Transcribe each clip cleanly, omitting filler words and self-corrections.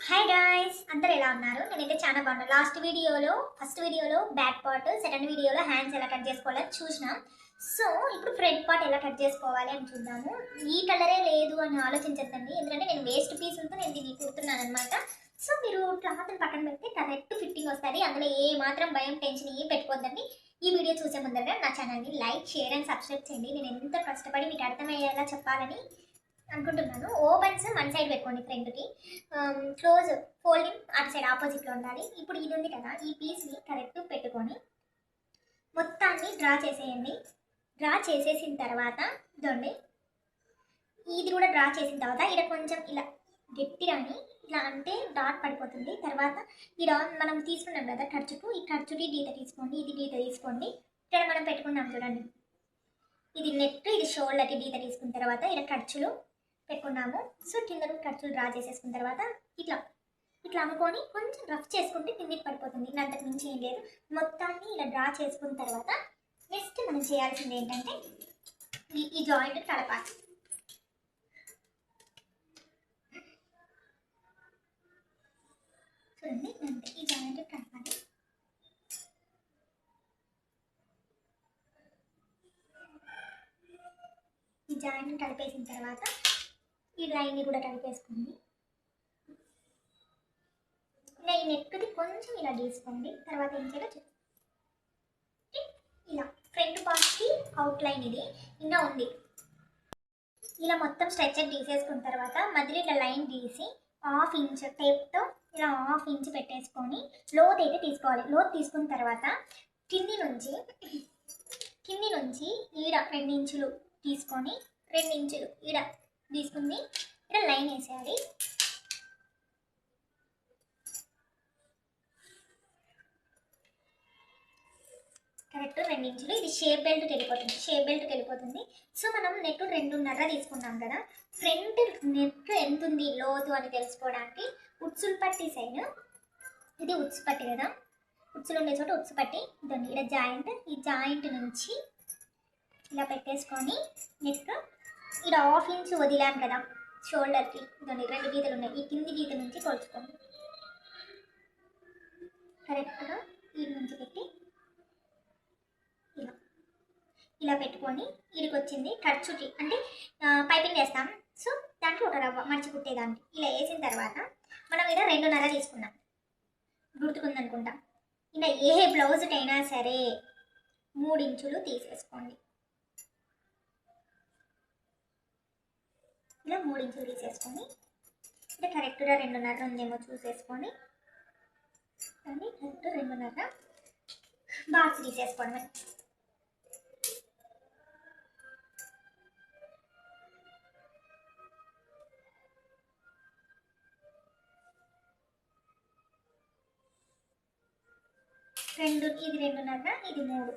Hi guys, అందరు ఎలా ఉన్నారు? నేనైతే చాలా బాగున్నాను. ఫస్ట్ వీడియోలో బ్యాక్ పార్ట్, సెకండ్ వీడియోలో హ్యాండ్స్ ఎలా కట్ చేసుకోవాలని చూసినాం. సో ఇప్పుడు ఫ్రంట్ పార్ట్ ఎలా కట్ చేసుకోవాలి అని చూద్దాము. ఈ కలరే లేదు అని ఆలోచించద్దండి, ఎందుకంటే నేను వేస్ట్ పీస్ ఉంటూ నేను దీన్ని కుడుతున్నాను అనమాట. సో మీరు క్లాత్ని పక్కన పెడితే కరెక్ట్ ఫిట్టింగ్ వస్తుంది. అందులో ఏ మాత్రం భయం, టెన్షన్ ఏం పెట్టుకోవద్దండి. ఈ వీడియో చూసే ముందరగా నా ఛానల్ని లైక్, షేర్ అండ్ సబ్స్క్రైబ్ చేయండి. నేను ఎంత కష్టపడి మీకు అర్థమయ్యేలా చెప్పాలని అనుకుంటున్నాను. ఓపెన్స్ వన్ సైడ్ పెట్టుకోండి ఫ్రంట్కి, క్లోజ్ ఫోల్డింగ్ అటు సైడ్ ఆపోజిట్లో ఉండాలి. ఇప్పుడు ఇది ఉంది కదా, ఈ పీస్ని కరెక్ట్ పెట్టుకొని మొత్తాన్ని డ్రా చేసేయండి. డ్రా చేసేసిన తర్వాత ఇదండి, ఇది కూడా డ్రా చేసిన తర్వాత ఇక్కడ కొంచెం ఇలా గట్టిగాని ఇలా అంటే డాట్ పడిపోతుంది. తర్వాత ఇక్కడ మనం తీసుకున్నాం కదా ఖర్చుకు, ఈ ఖర్చుకి గీత తీసుకోండి, ఇది గీత తీసుకోండి. ఇక్కడ మనం పెట్టుకున్నాం చూడండి, ఇది నెక్, ఇది షోల్డర్కి గీత తీసుకున్న తర్వాత ఇక్కడ ఖర్చులు పెట్టుకున్నాము. సో కింద ఖర్చులు డ్రా చేసేసుకున్న తర్వాత ఇట్లా ఇట్లా అనుకొని కొంచెం రఫ్ చేసుకుంటే కిందికి పడిపోతుంది. ఇంకా అంతకు మించి ఏం లేదు. మొత్తాన్ని ఇలా డ్రా చేసుకున్న తర్వాత నెక్స్ట్ మనం చేయాల్సింది ఏంటంటే ఈ జాయింట్ కలపాలి. చూడండి, అంతే, ఈ జాయింట్ కలపాలి. ఈ జాయింట్ కలిపేసిన తర్వాత ఈ లైన్ని కూడా కలిపేసుకోండి. ఇలా ఈ నెక్ది కొంచెం ఇలా తీసుకోండి. తర్వాత ఏం చేయాలో ఇలా ఫ్రంట్ పార్ట్కి అవుట్ లైన్ ఇది ఇంకా ఉంది. ఇలా మొత్తం స్ట్రెచ్చర్ తీసేసుకున్న తర్వాత మధ్యలో ఇట్లా లైన్ తీసి ½ ఇంచ్ టేప్తో ఇలా ½ ఇంచ్ పెట్టేసుకొని లోత్ అయితే తీసుకోవాలి. లోత్ తీసుకున్న తర్వాత కింది నుంచి ఈడ 2 ఇంచులు తీసుకొని 2 ఇంచులు ఈడ తీసుకుని ఇక్కడ లైన్ వేసేయాలి. కరెక్ట్ 2 ఇంచులు. ఇది షేప్ బెల్ట్కి వెళ్ళిపోతుంది. సో మనం నెక్ 2.5 తీసుకున్నాం కదా, ఫ్రంట్ నెక్ ఎంత ఉంది లోతు అని తెలుసుకోవడానికి ఉచ్చులు పట్టి సైడ్, ఇది ఉచ్చు పట్టి కదా, ఉచ్చులు ఉండే చోట ఉచ్చు పట్టి ఇదండి ఇక్కడ జాయింట్, ఈ జాయింట్ నుంచి ఇలా పెట్టేసుకొని నెక్ ఇక్కడ ½ ఇంచ్ వదిలాం కదా షోల్డర్కి, ఇదండి 2 గీతలు ఉన్నాయి. ఈ కింది గీత నుంచి కొలుచుకోండి. కరెక్ట్గా ఈ నుంచి పెట్టి ఇలా పెట్టుకొని ఇడికి వచ్చింది ఖర్చుకి అంటే పైపింగ్ వేస్తాం. సో దాంట్లో ఒక రవ్వ మంచి కుట్టేదానికి ఇలా వేసిన తర్వాత మనం ఇలా 2.5 తీసుకున్నాం, గుర్తుకుందనుకుంటా. ఇలా ఏ బ్లౌజ్కైనా సరే 3 ఇంచులు తీసేసుకోండి. ఇలా 3 ఇంచులు తీసేసుకొని అంటే కరెక్ట్గా 2.5 ఉందేమో చూసేసుకొని కరెక్ట్ 2.5 బాక్స్ తీసేసుకోండి. ఇది 2.5, ఇది 3.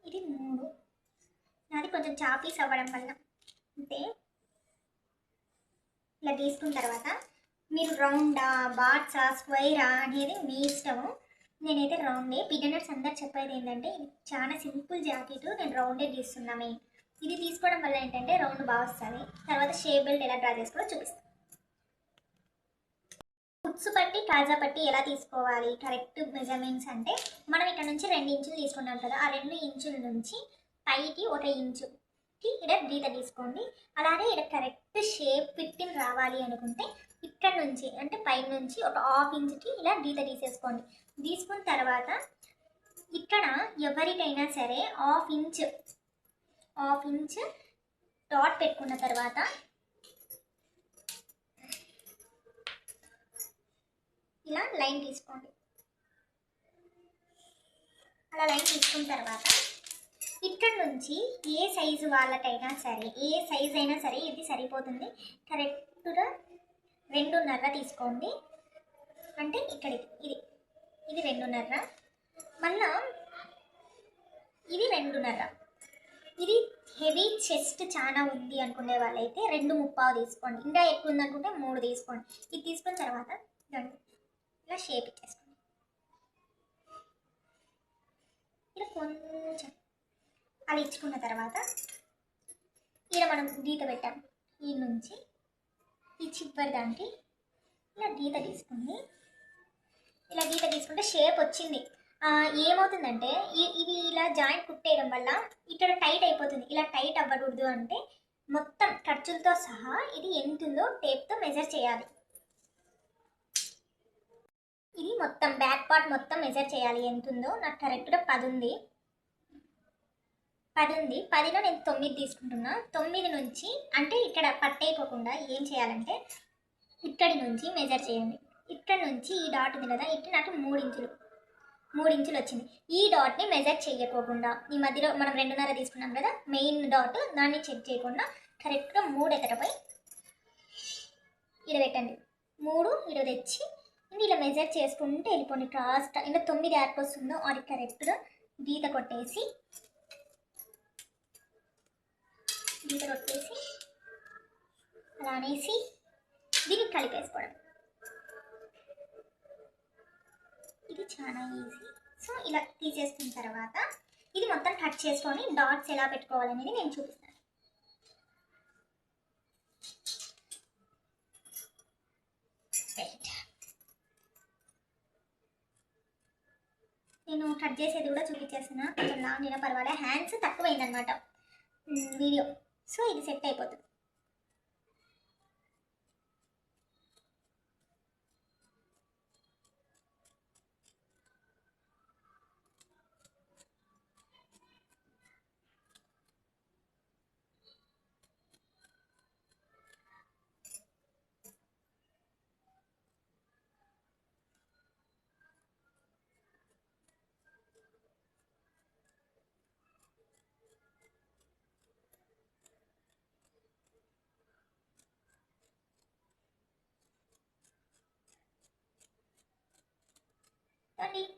ఇది 3. నాది కొంచెం చాపీస్ అవ్వడం వల్ల అంతే. ఇలా తీసుకున్న తర్వాత మీరు రౌండా, బాట్సా, స్క్వైరా అనేది మీ ఇష్టము. నేనైతే రౌండే. బిగినర్స్ అందరు చెప్పేది ఏంటంటే ఇది చాలా సింపుల్ జాకెట్, నేను రౌండే తీస్తున్నామే. ఇది తీసుకోవడం వల్ల ఏంటంటే రౌండ్ బాగా వస్తుంది. తర్వాత షేప్ బెల్ట్ ఎలా డ్రా చేసుకోవాలో చూపిస్తాను. ఉక్సు పట్టి, కాజా పట్టి ఎలా తీసుకోవాలి కరెక్ట్ మెజర్మెంట్స్ అంటే మనం ఇక్కడ నుంచి 2 ఇంచులు తీసుకున్నాం కదా, ఆ 2 ఇంచుల నుంచి పైకి 1 ఇంచుకి ఇక్కడ గీత తీసుకోండి. అలానే ఇక్కడ కరెక్ట్ షేప్ ఫిట్టింగ్ రావాలి అనుకుంటే ఇక్కడ నుంచి అంటే పై నుంచి ఒక ½ ఇంచుకి ఇలా గీత తీసేసుకోండి. తీసుకున్న తర్వాత ఇక్కడ ఎవరికైనా సరే ½ ఇంచ్ డాట్ పెట్టుకున్న తర్వాత ఇలా లైన్ తీసుకోండి. అలా లైన్ తీసుకున్న తర్వాత ఇక్కడ నుంచి ఏ సైజు వాళ్ళకైనా సరే, ఏ సైజ్ అయినా సరే ఇది సరిపోతుంది. కరెక్ట్గా 2.5 తీసుకోండి. అంటే ఇక్కడికి ఇది 2.5, మళ్ళా ఇది 2.5. ఇది హెవీ చెస్ట్ చాలా ఉంది అనుకునే వాళ్ళైతే 2.75 తీసుకోండి. ఇంకా ఎక్కువ ఉందనుకుంటే 3 తీసుకోండి. ఇది తీసుకున్న తర్వాత ఇలా షేప్ ఇచ్చేసుకోండి. ఇలా కొంచెం అలా ఇచ్చుకున్న తర్వాత ఇక్కడ మనం గీత పెట్టాం, ఈ నుంచి ఈ చివరి దానికి ఇలా గీత తీసుకుంది. ఇలా గీత తీసుకుంటే షేప్ వచ్చింది. ఏమవుతుందంటే ఇవి ఇలా జాయింట్ కుట్టేయడం వల్ల ఇక్కడ టైట్ అయిపోతుంది. ఇలా టైట్ అవ్వకూడదు అంటే మొత్తం ఖర్చులతో సహా ఇది ఎంత ఉందో టేప్తో మెజర్ చేయాలి. ఇది మొత్తం బ్యాక్ పార్ట్ మొత్తం మెజర్ చేయాలి ఎంత ఉందో. నాకు కరెక్ట్గా 10 ఉంది. 10లో నేను 9 తీసుకుంటున్నా. 9 నుంచి అంటే ఇక్కడ పట్టేయకోకుండా ఏం చేయాలంటే ఇక్కడి నుంచి మెజర్ చేయండి. ఇక్కడ నుంచి ఈ డాట్ ఉంది కదా, ఇక్కడ నాకు 3 ఇంచులు వచ్చింది. ఈ డాట్ని మెజర్ చేయకోకుండా ఈ మధ్యలో మనం 2.5 తీసుకున్నాం కదా మెయిన్ డాట్, దాన్ని చెక్ చేయకుండా కరెక్ట్గా 3 ఎక్కడపై ఇక్కడ పెట్టండి. 3 ఇక్కడ తెచ్చి ఇలా మెజర్ చేసుకుంటే వెళ్ళిపోండి. క్రాస్ ఇంకా 9 యాప్ వస్తుందో అది కరెక్ట్గా గీత కొట్టేసి అలా అనేసి దీన్ని కలిపేసుకోవడం. ఇది చాలా ఈజీ. సో ఇలా తీసేసుకున్న తర్వాత ఇది మొత్తం కట్ చేసుకొని డాట్స్ ఎలా పెట్టుకోవాలనేది నేను చూపిస్తాను. నేను కట్ చేసేది కూడా చూపించేస్తున్నా. కొంచెం లాంగ్ అయినా పర్వాలేదు, హ్యాండ్స్ తక్కువైందనమాట వీడియో. సో ఇది సెట్ అయిపోతుంది.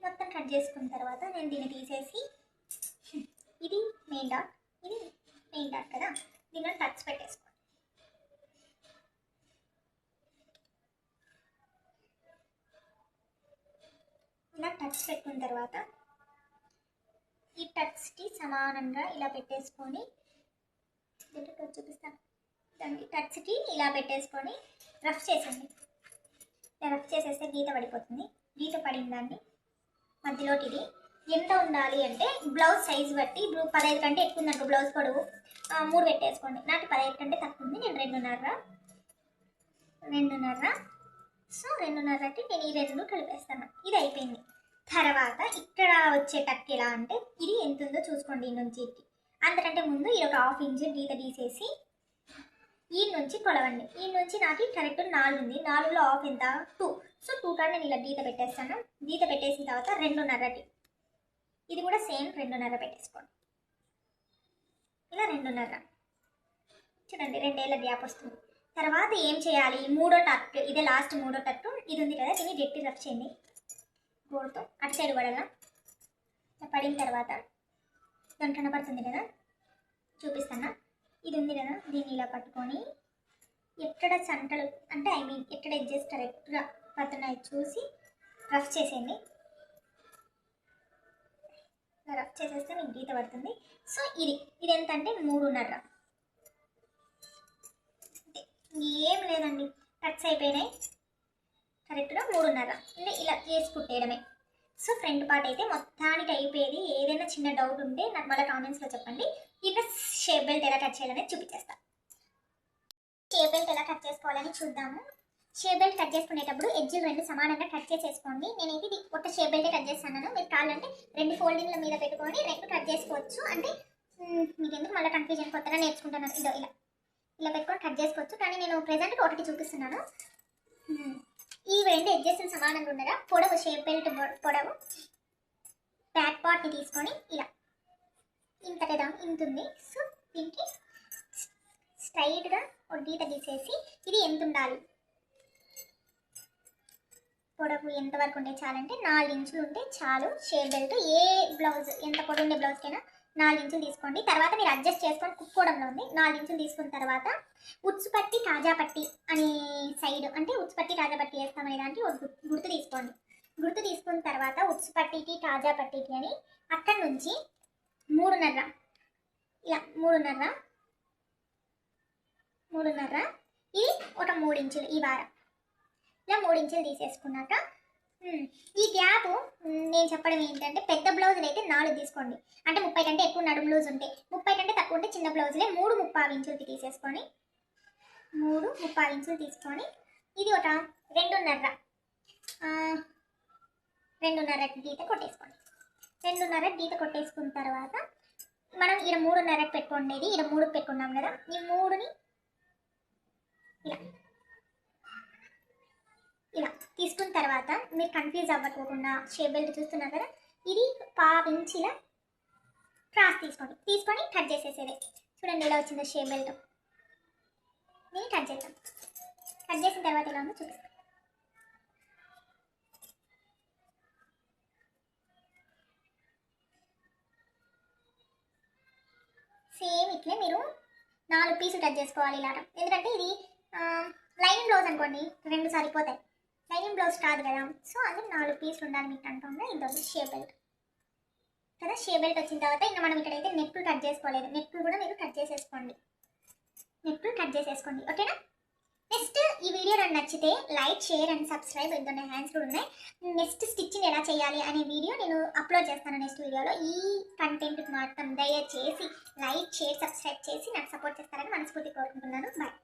మొత్తం కట్ చేసుకున్న తర్వాత నేను దీన్ని తీసేసి ఇది మెయిన్ డాట్ కదా, దీనిలో టచ్ పెట్టేసుకోండి. ఇలా టచ్ పెట్టుకున్న తర్వాత ఈ టచ్కి సమానంగా ఇలా పెట్టేసుకొని చూపిస్తాను. దానికి టచ్కి ఇలా పెట్టేసుకొని రఫ్ చేసేయండి. రఫ్ చేసేస్తే గీత పడిపోతుంది. గీత పడిన దాన్ని మధ్యలోకి ఇది ఎంత ఉండాలి అంటే బ్లౌజ్ సైజు బట్టి, ఇప్పుడు 15 కంటే ఎక్కువ ఉందనుకో బ్లౌజ్ పొడవు 3 పెట్టేసుకోండి. నాకు 15 కంటే తక్కువ ఉంది, నేను 2.5. సో 2.5కి నేను ఈ 2 కలిపేస్తాను. ఇది అయిపోయింది. తర్వాత ఇక్కడ వచ్చే టక్ ఎలా అంటే ఇది ఎంత ఉందో చూసుకోండి. ఈ నుంచి అంతకంటే ముందు ఇది ఒక 1/2 ఇంచ్ గీత తీసేసి ఈ నుంచి కొలవండి. ఈ నుంచి నాకు కరెక్ట్ 4 ఉంది. 4లో ఆఫ్ ఎంత 2. సో 2 కాడ నేను ఇలా గీత పెట్టేస్తాను. గీత పెట్టేసిన తర్వాత 2.5కి ఇది కూడా సేమ్ 2.5 పెట్టేసుకోండి. ఇలా 2.5 చూడండి, 2 ఏళ్ళ గ్యాప్ వస్తుంది. తర్వాత ఏం చేయాలి, 3వ టక్, ఇదే లాస్ట్ 3వ టక్ ఇది ఉంది కదా, దీన్ని గట్టి రఫ్ చేయండి. గోడుతో అటు సైడ్ పడగా పడిన తర్వాత దాని కనపడుతుంది కదా, చూపిస్తాను. ఇది ఉంది కదా, దీన్ని ఇలా పట్టుకొని ఎక్కడ సంటలు అంటే ఎక్కడ ఎడ్జెస్ కరెక్ట్గా పడుతున్నాయి చూసి రఫ్ చేసేయండి. ఇలా రఫ్ చేసేస్తే మీకు గీత పడుతుంది. సో ఇది ఎంత అంటే 3.5. ఏం లేదండి, కట్స్ అయిపోయినాయి. కరెక్ట్గా 3.5 అంటే ఇలా చేసి కుట్టేయడమే. సో ఫ్రంట్ పార్ట్ అయితే మొత్తానికి అయిపోయేది. ఏదైనా చిన్న డౌట్ ఉంటే నాకు మళ్ళీ కామెంట్స్లో చెప్పండి. ఇక షేప్ బెల్ట్ ఎలా కట్ చేయాలనేది చూపించేస్తాను. షేప్ బెల్ట్ ఎలా కట్ చేసుకోవాలని చూద్దాము. షేప్ బెల్ట్ కట్ చేసుకునేటప్పుడు ఎడ్జ్లు 2 సమానంగా కట్ చేసేసుకోండి. నేనైతే ఇది ఒక షేప్ బెల్టే కట్ చేస్తాను. మీరు కావాలంటే 2 ఫోల్డింగ్ల మీద పెట్టుకొని 2 కట్ చేసుకోవచ్చు. అంటే మీకు ఎందుకు మళ్ళీ కన్ఫ్యూజన్, కొత్తగా నేర్చుకుంటున్నాను. ఇలా పెట్టుకొని కట్ చేసుకోవచ్చు. కానీ నేను ప్రెజెంట్గా ఒకటి చూపిస్తున్నాను. ఈ 2 ఎడ్జెస్ సమానంగా ఉండగా పొడవు, షేప్ బెల్ట్ పొడవు బ్యాక్ పార్ట్ని తీసుకొని ఇలా ఇంత కదా ఇంతుంది. సో దీనికి స్ట్రైట్గా ఒక గీత గీసేసి ఇది ఎంత ఉండాలి, పొడవు ఎంతవరకు ఉంటే చాలంటే 4 ఇంచులు ఉంటే చాలు. షేప్ బెల్ట్ ఏ బ్లౌజ్ ఎంత పొడవు ఉండే బ్లౌజ్కైనా 4 ఇంచులు తీసుకోండి. తర్వాత మీరు అడ్జస్ట్ చేసుకొని కుట్టుకోవడంలో ఉంది. 4 ఇంచులు తీసుకున్న తర్వాత ఉచ్చు పట్టి తాజా పట్టి అనే సైడ్, అంటే ఉచ్చు పట్టి తాజా పట్టి వేస్తామనే దానికి ఒక గుర్తు తీసుకోండి. గుర్తు తీసుకున్న తర్వాత ఉచ్చు పట్టికి తాజా పట్టికి అని అక్కడి నుంచి 3.5 ఇలా 3.5 ఇది ఒక 3 ఇంచులు ఈ వారం ఇలా 3 ఇంచులు తీసేసుకున్నాక ఈ గ్యాప్ నేను చెప్పడం ఏంటంటే పెద్ద బ్లౌజులు అయితే 4 తీసుకోండి. అంటే 30 కంటే ఎక్కువ నడుము లూజ్ ఉంటే, 30 కంటే తక్కువ ఉంటే చిన్న బ్లౌజులే 3 ఇంచులకి తీసేసుకొని 3 ఇంచులు తీసుకొని ఇది ఒక 2.5 గీత కొట్టేసుకోండి. 2.5 గీత కొట్టేసుకున్న తర్వాత మనం ఇక్కడ 3.5 పెట్టుకోండి, ఇక్కడ 3 పెట్టుకున్నాం కదా, ఈ 3ని ఇలా తీసుకున్న తర్వాత మీరు కన్ఫ్యూజ్ అవ్వకుండా షేప్ బెల్ట్ చూస్తున్నారు కదా, ఇది 1/2 ఇంచ్ ఇలా క్రాస్ తీసుకొని కట్ చేసేసేదే. చూడండి ఎలా వచ్చిందో షేప్ బెల్ట్. నేను కట్ చేద్దాం. కట్ చేసిన తర్వాత ఎలా ఉందో చూపిస్తాను. సేమ్ ఇట్లే మీరు 4 పీసులు కట్ చేసుకోవాలి ఇలా. ఎందుకంటే ఇది లైనింగ్ బ్లౌజ్ అనుకోండి 2 సరిపోతాయి, లైనింగ్ బ్లౌజ్ కాదు కదా, సో అందుకు 4 పీసులు ఉండాలి మీకు అంటుందా. ఇది షేప్ బెల్ట్ కదా. షేప్ బెల్ట్ వచ్చిన తర్వాత ఇంకా మనం ఇక్కడైతే నెక్కులు కట్ చేసుకోలేదు, నెక్కులు కూడా మీరు కట్ చేసేసుకోండి, ఓకేనా. నెక్స్ట్ ఈ వీడియో నాకు నచ్చితే లైక్, షేర్ అండ్ సబ్స్క్రైబ్ ఇందులో హ్యాండ్స్ కూడా ఉన్నాయి. నెక్స్ట్ స్టిచ్చింగ్ ఎలా చేయాలి అనే వీడియో నేను అప్లోడ్ చేస్తాను నెక్స్ట్ వీడియోలో. ఈ కంటెంట్ మాత్రం దయచేసి లైక్, షేర్, సబ్స్క్రైబ్ చేసి నాకు సపోర్ట్ చేస్తారని మనస్ఫూర్తి కోరుకుంటున్నాను. బాయ్.